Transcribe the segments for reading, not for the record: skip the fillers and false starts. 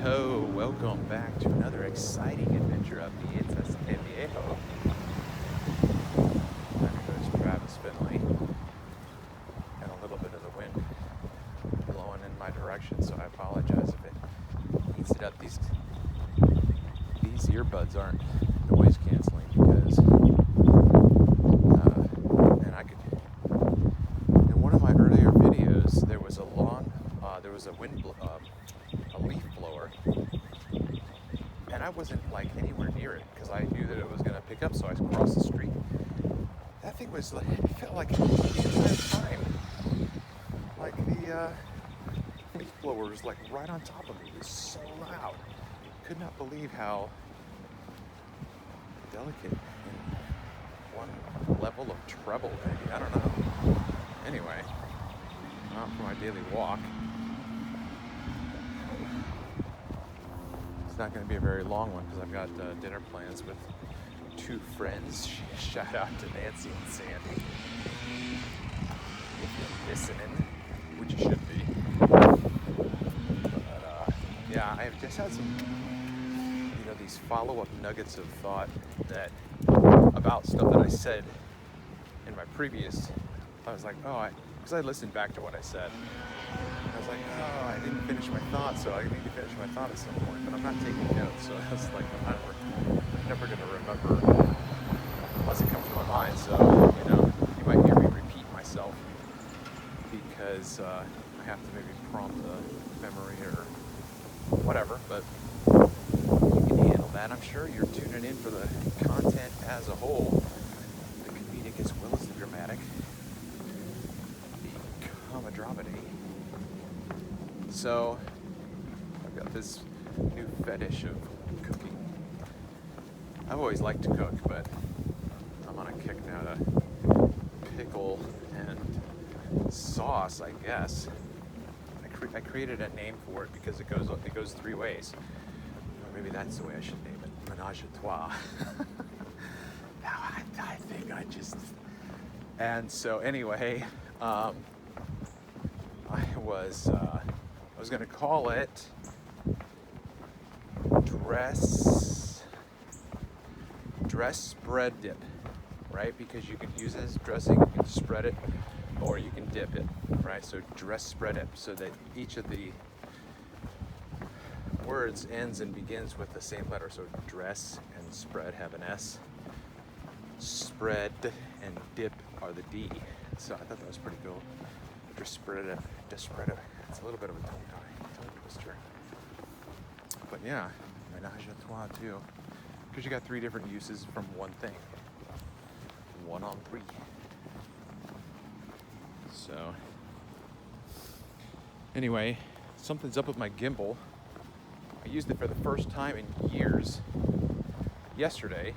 ho, welcome back to another exciting adventure of the It's Viejo. My name is Travis Finley, and a little bit of the wind blowing in my direction, so I apologize if it heats it up. These earbuds aren't noise canceling because, and I could, in one of my earlier videos, there was a leaf blower, and I wasn't like anywhere near it because I knew that it was going to pick up, so I crossed the street. That thing was like, it felt like the entire time, like the leaf blower was like right on top of me. It was so loud. Could not believe how delicate and one level of treble, maybe, I don't know. Anyway, out for my daily walk. It's not going to be a very long one because I've got dinner plans with two friends. Shout out to Nancy and Sandy. If you're listening, which you should be. But yeah, I've just had some, these follow-up nuggets of thought that about stuff that I said in my previous. I was like, because I listened back to what I said. I was like, I didn't finish my thought, so I need to finish my thought at some point. But I'm not taking notes, so I was like, I'm never going to remember unless it comes to my mind. So, you might hear me repeat myself because I have to maybe prompt a memory or whatever. But you can handle that. I'm sure you're tuning in for the content as a whole, the comedic as well as the dramatic, the comedy. So, I've got this new fetish of cooking. I've always liked to cook, but I'm on a kick now to pickle and sauce, I guess. I created a name for it because it goes three ways. Or maybe that's the way I should name it. Menage a trois. Now I think I just... And so anyway, I was going to call it dress spread dip, right? Because you can use it as dressing, you can spread it, or you can dip it, right? So dress spread dip, so that each of the words ends and begins with the same letter. So dress and spread have an S. Spread and dip are the D. So I thought that was pretty cool. Just spread it. It's a little bit of a tongue twister. But yeah, menage a trois too. Because you got three different uses from one thing. One on three. So, anyway, something's up with my gimbal. I used it for the first time in years yesterday.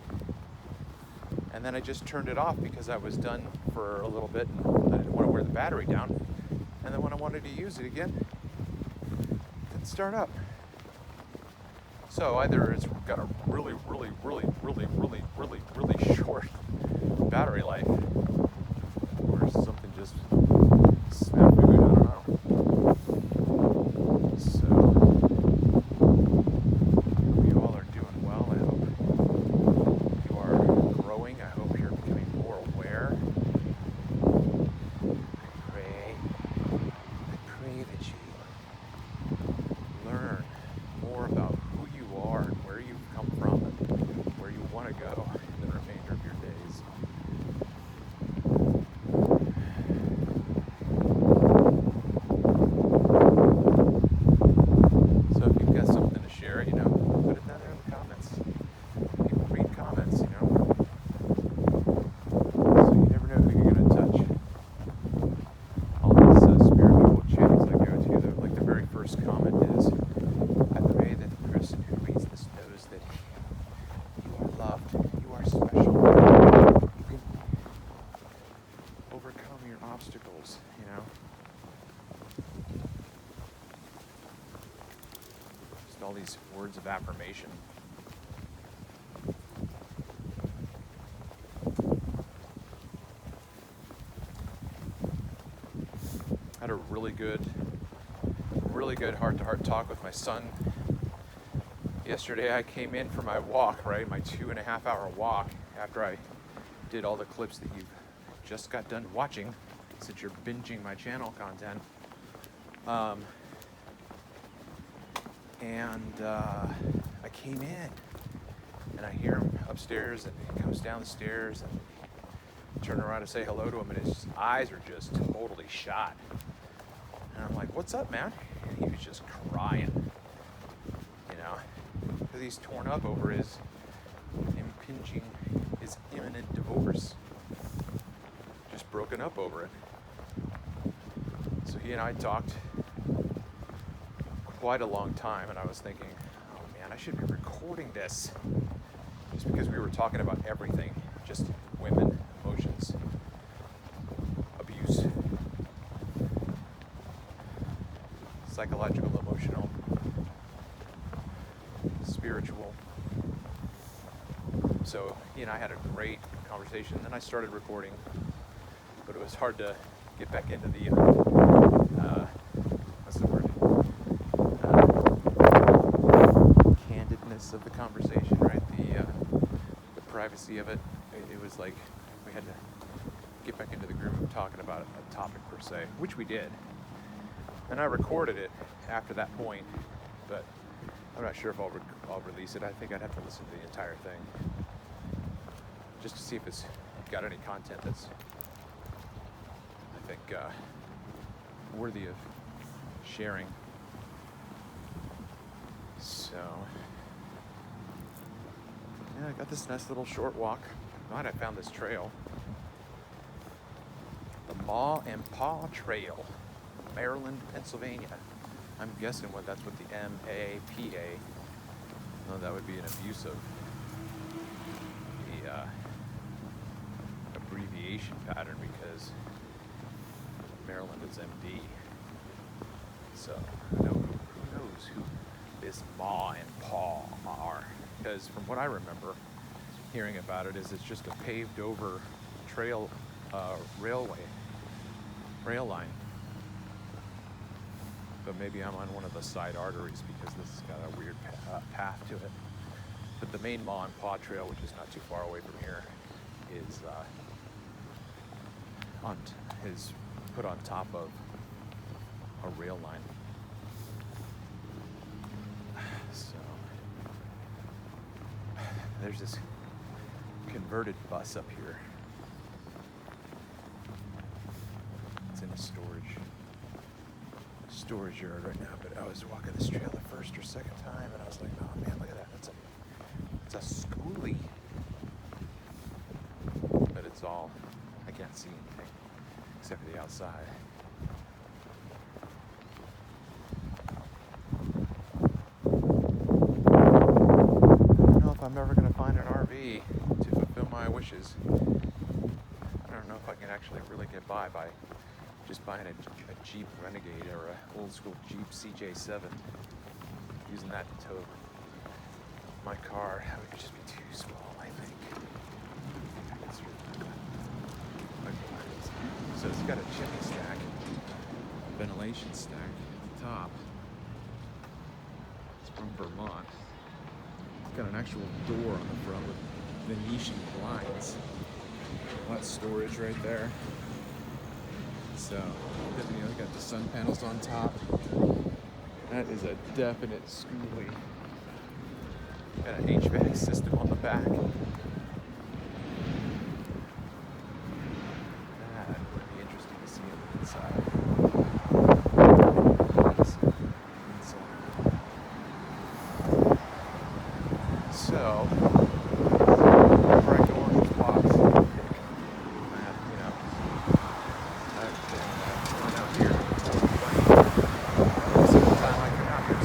And then I just turned it off because I was done for a little bit and I didn't want to wear the battery down. And then when I wanted to use it again, it didn't start up. So either it's got a really, really, really, really, really, really, really short battery life, or something just snafu, I don't know. So, you all are doing well. I hope you are growing. I hope you're becoming more aware. I pray that you learn more about who you are and where you've come from and where you want to go in the remainder of your days. So if you've got something to share, put it down there in the comments. People read comments, So you never know who you're going to touch. All these spiritual channels I go to, like the very first comment is, I pray that the person who reads this knows that you are loved, you are special, you can overcome your obstacles, Just all these words of affirmation. I had a really good heart-to-heart talk with my son Yesterday I came in for my walk, right? My 2.5 hour walk after I did all the clips that you've just got done watching, since you're binging my channel content. I came in and I hear him upstairs, and he comes down the stairs, and I turn around to say hello to him, and his eyes are just totally shot. And I'm like, "What's up, man?" And he was just crying, because he's torn up over his imminent divorce. Just broken up over it. So he and I talked quite a long time, and I was thinking, oh man, I should be recording this, just because we were talking about everything, just women, emotions, abuse, psychological, emotional, spiritual. So he and I had a great conversation, and then I started recording, but it was hard to get back into the what's the word? Candidness of the conversation, right? The privacy of it. It was like we had to get back into the groove of talking about a topic per se, which we did. And I recorded it after that point, but I'm not sure if I'll release it. I think I'd have to listen to the entire thing, just to see if it's got any content that's, I think, worthy of sharing. So, yeah, I got this nice little short walk. I'm glad I found this trail. The Ma and Pa Trail, Maryland, Pennsylvania. I'm guessing that's what the MAPA, no, that would be an abuse of the abbreviation pattern, because Maryland is MD. So who knows who this Ma and Pa are? Because from what I remember hearing about it, is it's just a paved over trail, rail line. But maybe I'm on one of the side arteries, because this has got a weird path to it. But the main Ma and Pa Trail, which is not too far away from here, is put on top of a rail line. So there's this converted bus up here. It's in a storage yard right now, but I was walking this trail the first or second time, and I was like, oh man, look at that. It's a schoolie. But it's all, I can't see anything except for the outside. I don't know if I'm ever going to find an RV to fulfill my wishes. I don't know if I can actually really get by just buying a Jeep Renegade or an old school Jeep CJ7, using that to tow my car. That would just be too small, I think. So it's got a chimney stack, ventilation stack at the top. It's from Vermont. It's got an actual door on the front with Venetian blinds. That's storage right there. So, you got the sun panels on top. That is a definite schoolie. Got an HVAC system on the back. That would be interesting to see on the inside. So, whenever I go on these walks, out here. Every single time I come out here,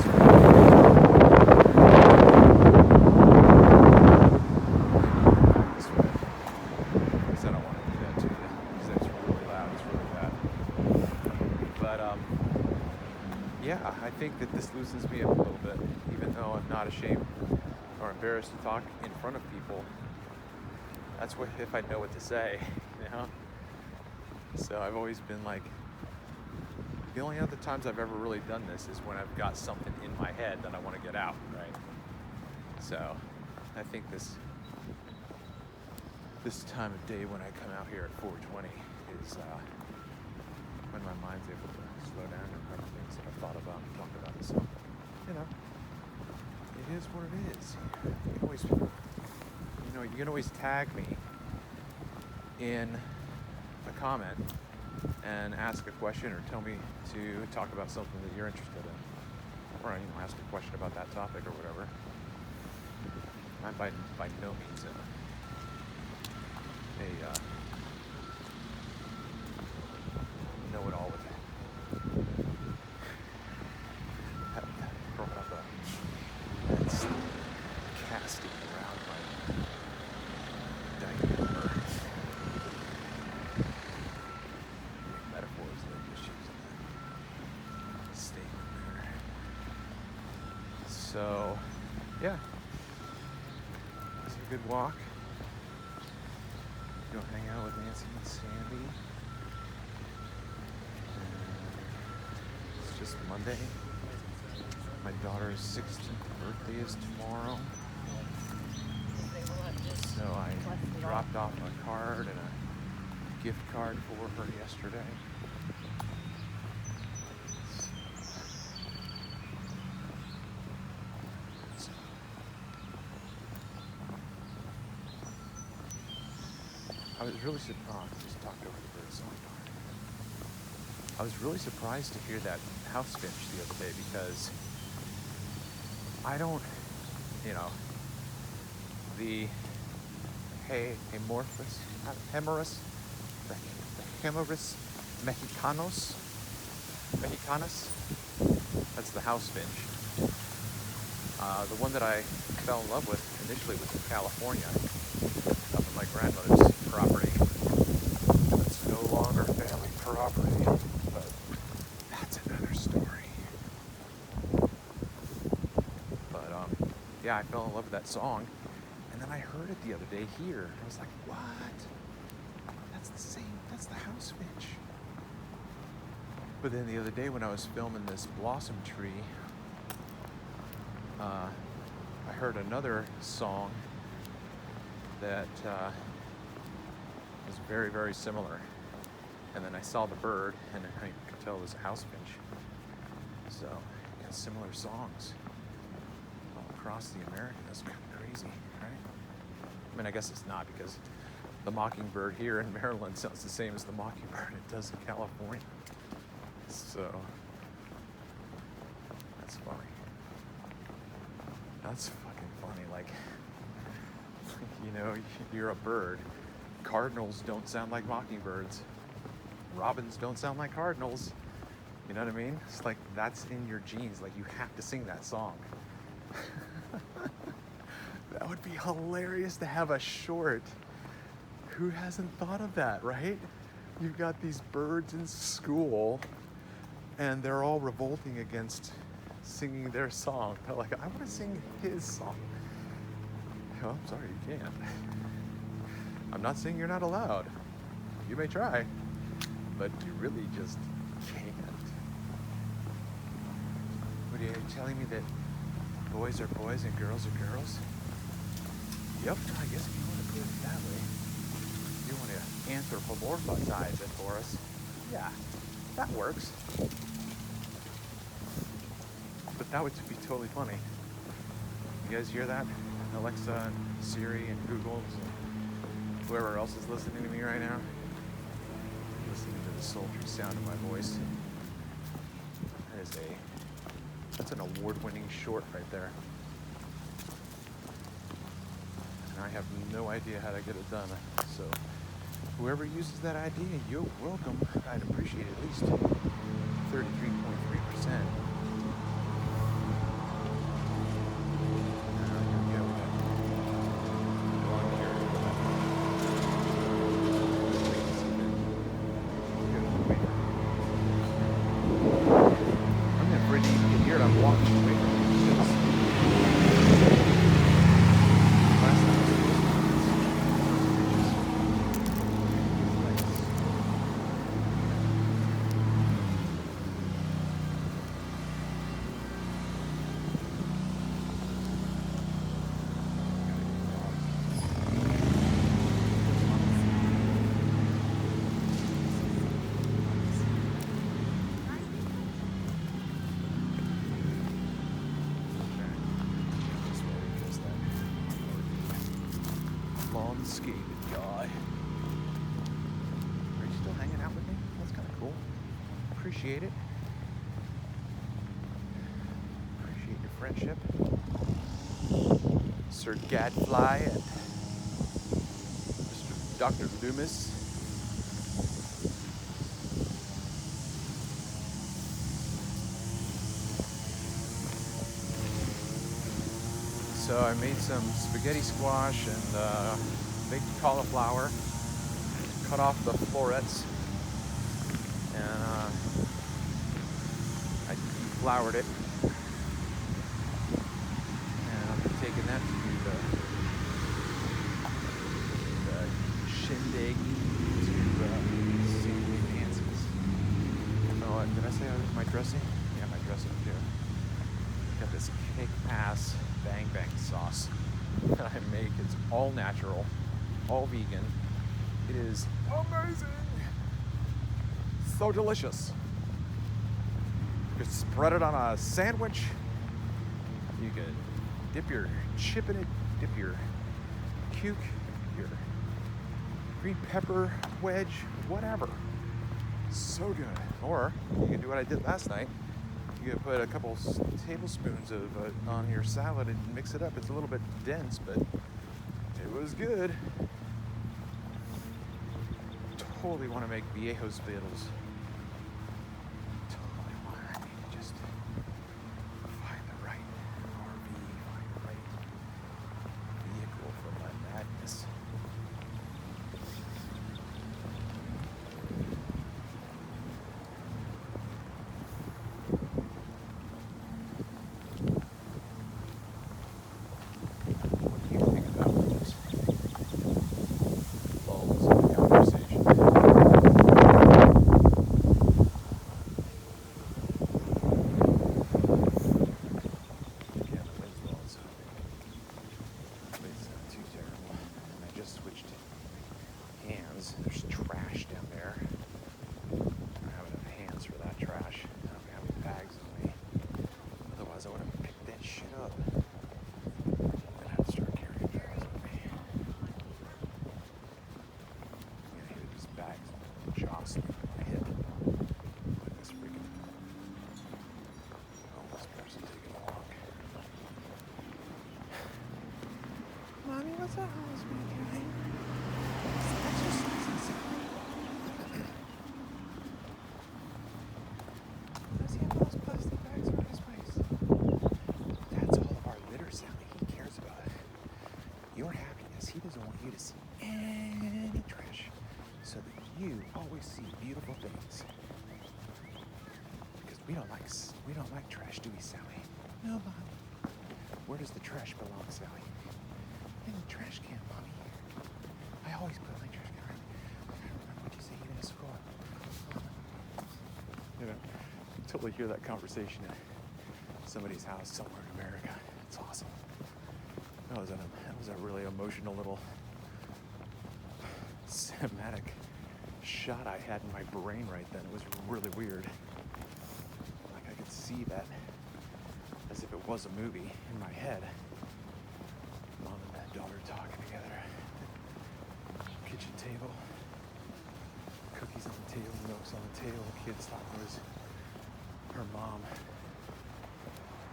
this way. Because I don't want to do that to you, because it's really loud, it's really bad. But yeah, I think that this loosens me up a little bit, even though I'm not ashamed or embarrassed to talk in front of people. That's what, if I know what to say, So I've always been like, the only other times I've ever really done this is when I've got something in my head that I want to get out, right? So I think this time of day when I come out here at 4:20 is when my mind's able to slow down and remember things that I've thought about and talk about. So, you know, it is what it is. You can always tag me in a comment and ask a question or tell me to talk about something that you're interested in, or ask a question about that topic or whatever. I'm by no means a know-it-all with it. Brought up that's casting around my diameter metaphors that I just used in that statement there. So, yeah, it's a good walk. Go hang out with Nancy and Sandy. It's just Monday. My daughter's 16th birthday is tomorrow. So I dropped off a card and a gift card for her yesterday. I was really surprised. Just talked over the bird song. I was really surprised to hear that house finch the other day because I don't, the Hemorrhus mexicanus, that's the house finch. The one that I fell in love with initially was in California, up in my grandmother's property. It's no longer family property, but that's another story. But yeah, I fell in love with that song, and then I heard it the other day here, and I was like, what? That's the house finch. But then the other day when I was filming this blossom tree, I heard another song that was very, very similar. And then I saw the bird, and I could tell it was a house finch. So, similar songs all across the America. That's kind of crazy, right? I mean, I guess it's not, because the mockingbird here in Maryland sounds the same as the mockingbird it does in California. So, that's funny. That's fucking funny. Like, you're a bird. Cardinals don't sound like mockingbirds. Robins don't sound like cardinals. You know what I mean? It's like that's in your genes. Like you have to sing that song. That would be hilarious to have a short. Who hasn't thought of that, right? You've got these birds in school and they're all revolting against singing their song. They're like, I want to sing his song. Oh, I'm sorry, you can't. I'm not saying you're not allowed. You may try, but you really just can't. What are you telling me, that boys are boys and girls are girls? Yep, I guess if you want to put it that way. You want to anthropomorphize it for us. Yeah, that works. But that would be totally funny. You guys hear that? Alexa and Siri and Google and whoever else is listening to me right now. Listening to the sultry sound of my voice. That's an award-winning short right there. And I have no idea how to get it done. So whoever uses that idea, you're welcome. I'd appreciate at least 33.3%. I'm walking away from it because last time I was landscaping guy. Are you still hanging out with me? That's kind of cool. Appreciate it. Appreciate your friendship. Sir Gadfly and Mr. Dr. Loomis. So I made some spaghetti squash and baked cauliflower, cut off the florets, and I defloured it. And I'll be taking that to the shindig to St. Nancy's. Oh, did I say my dressing? Yeah, my dressing too. Got this kick-ass bang bang sauce that I make. It's all natural, all vegan. It is amazing. So delicious. You could spread it on a sandwich. You could dip your chip in it, dip your cuke, your green pepper wedge, whatever. So good. Or you can do what I did last night. You could put a couple tablespoons of on your salad and mix it up. It's a little bit dense, but it was good. Totally want to make viejos vittles. Totally want to. I need to just find the right RV, find the right vehicle for my madness. There's trash down there. I don't have enough hands for that trash. I don't have any bags on me. Otherwise, I would have picked that shit up. And I'd start carrying bags with me. I'm gonna hear these bags jostling my hip. Look at this freaking homeless person taking a walk. Mommy, what's that homeless man doing? Does he have those plastic bags around his waist? That's all of our litter, Sally. He cares about your happiness. He doesn't want you to see any trash, so that you always see beautiful things. Because we don't like trash, do we, Sally? No, Mommy. Where does the trash belong, Sally? In the trash can, Mommy. I always put my trash can around. What'd you say even in school? You know, totally hear that conversation at somebody's house somewhere in America. It's awesome. That was a really emotional little cinematic shot I had in my brain right then. It was really weird. Like I could see that as if it was a movie in my head. Mom and that daughter talking together. Kitchen table, cookies on the table, milk's on the table. Kids thought it was her mom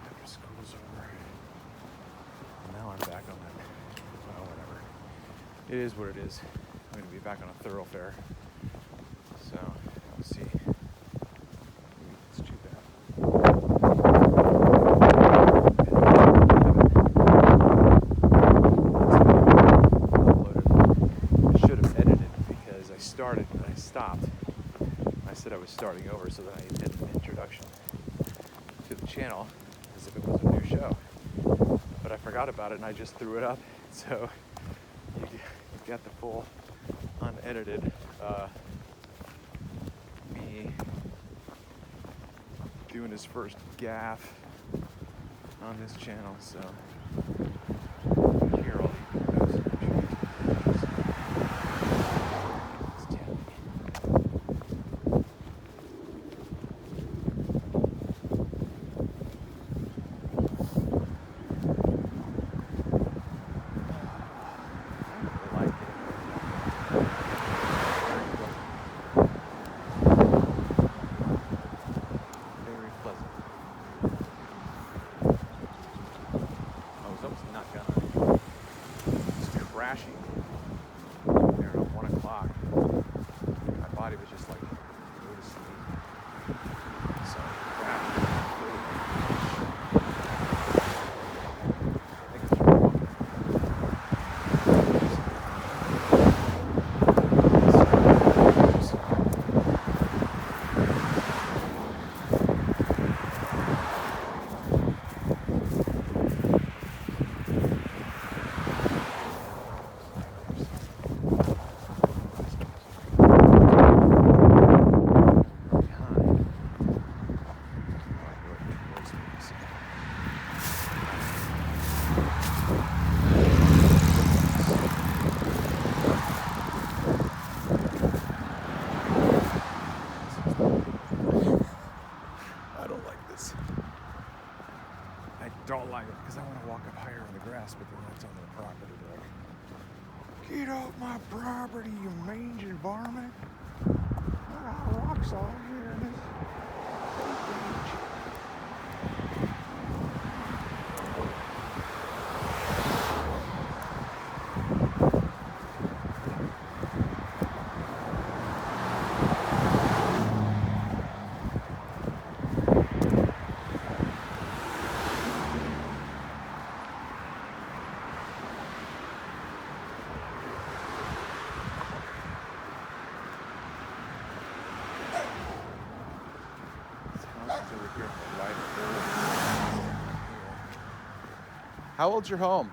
after school's over. And now I'm back on that. Well, whatever. It is what it is. I'm going to be back on a thoroughfare. So, we'll see. Maybe it's too bad. Started and I stopped. I said I was starting over so that I did an introduction to the channel as if it was a new show. But I forgot about it and I just threw it up. So you got the full unedited me doing his first gaffe on this channel. So here all the videos. Like it. this. I don't like it because I want to walk up higher in the grass, but then that's on their property. Like, get off my property, you mangy varmint! I got rocks all here in this beach. How old's your home?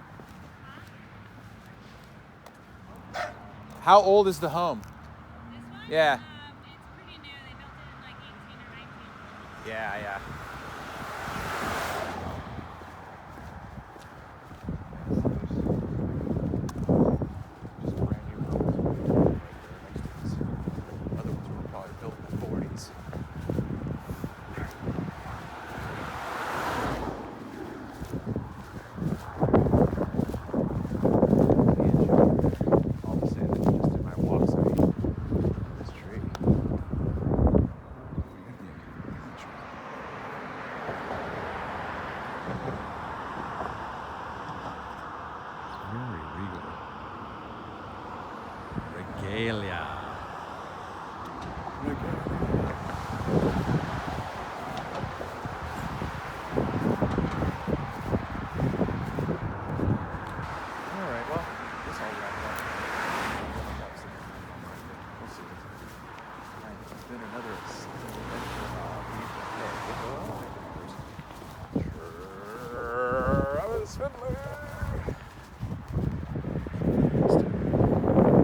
How old is the home? This one? Yeah. It's pretty new. They built it in like 18 or 19. Yeah. Just brand new homes right there next to this. Other ones were probably built in the 40s. All the sand just in my walks I eat this tree. Very regal. Regalia. Alright, well, this all wrapped up. We'll see. It's been another exciting adventure. Sure, I was fiddling.